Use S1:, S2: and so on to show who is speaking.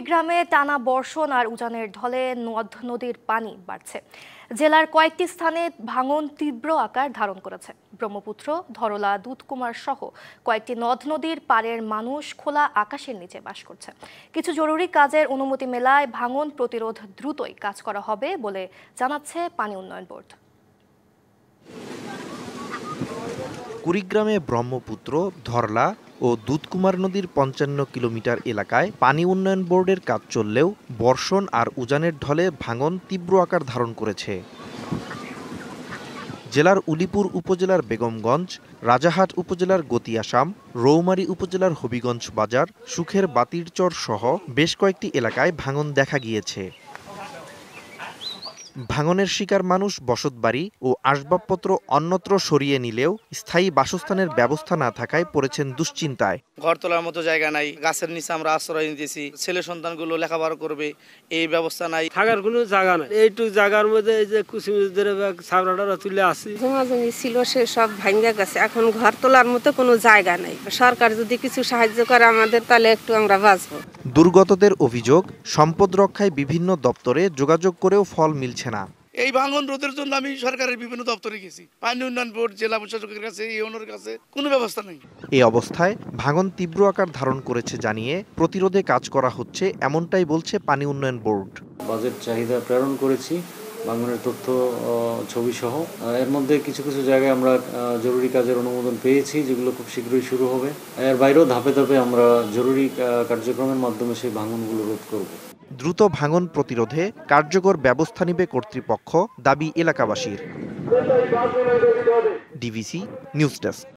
S1: কুড়িগ্রামে টানা বর্ষণ আর উজানের ঢলে নদ-নদীর পানি বাড়ছে। জেলার কয়েকটি স্থানে ভাঙন তীব্র আকার ধারণ করেছে। ব্রহ্মপুত্র, ধরলা, দুধকুমার সহ কয়েকটি নদ-নদীর পাড়ের মানুষ খোলা আকাশের নিচে বাস করছে। কিছু জরুরি কাজের অনুমতি মেলায় ভাঙন প্রতিরোধ দ্রুতই কাজ করা হবে বলে জানাচ্ছে পানি উন্নয়ন বোর্ড।
S2: কুড়িগ্রামে ব্রহ্মপুত্র, ধরলা ও দুধকুমার নদীর ৫৫ কিলোমিটার এলাকায় পানি উন্নয়ন বোর্ডের কাজ চললেও বর্ষণ আর উজানের ঢলে ভাঙন তীব্র আকার ধারণ করেছে। জেলার উলিপুর উপজেলার বেগমগঞ্জ, রাজাহাট উপজেলার গতিয়াসাম, রৌমারী উপজেলার হবিগঞ্জ বাজার, সুখের বাতিরচর সহ বেশ কয়েকটি এলাকায় ভাঙন দেখা গিয়েছে। ভাঙনের শিকার মানুষ বসতবাড়ি ও আসবাবপত্র অন্যত্র সরিয়ে নিলেও স্থায়ী বাসস্থানের ব্যবস্থা না থাকায় পড়েছেন দুশ্চিন্তায়।
S3: ঘর তোলার মতো জায়গা নাই, গাছের নিচে আমরা আশ্রয় নিতেছি, ছেলে সন্তানগুলো লেখাপড়া করবে এই ব্যবস্থা নাই,
S4: থাকার কোনো জায়গা নাই। এইটুক জায়গার মধ্যে এই যে কুচিমিদের ছাবড়াটা তুলে আসি,
S5: জমি ছিল সে সব ভাঙা গেছে, এখন ঘর তোলার মতো কোনো জায়গা নাই। সরকার যদি কিছু সাহায্য করে আমাদের তাহলে একটু আমরা বাঁচবো।
S2: দুর্গতদের অভিযোগ, সম্পদ রক্ষায় বিভিন্ন দপ্তরে যোগাযোগ করেও ফল মিলছে না।
S6: এই ভাঙন রোধের জন্য আমি সরকারের বিভিন্ন দপ্তরে গেছি, পানি উন্নয়ন বোর্ড, জেলা প্রশাসকের কাছে, ইউনোর কাছে, কোনো ব্যবস্থা নেই।
S2: এই অবস্থায় ভাঙন তীব্র আকার ধারণ করেছে জানিয়ে প্রতিরোধে কাজ করা হচ্ছে, এমনটাই বলছে পানি উন্নয়ন বোর্ড।
S7: বাজেট চাহিদা প্রেরণ করেছি, ভাঙনের তথ্য ছবি সহ। এর মধ্যে কিছু কিছু জায়গায় আমরা জরুরি কাজের অনুমোদন পেয়েছি, যেগুলো খুব শীঘ্রই শুরু হবে। এর বাইরেও ধাপে ধাপে আমরা জরুরি কার্যক্রমের মাধ্যমে সেই ভাঙনগুলো রোধ করব।
S2: দ্রুত ভাঙন প্রতিরোধে কার্যকর ব্যবস্থা নেবে কর্তৃপক্ষ, দাবি এলাকাবাসীর। DVC news desk.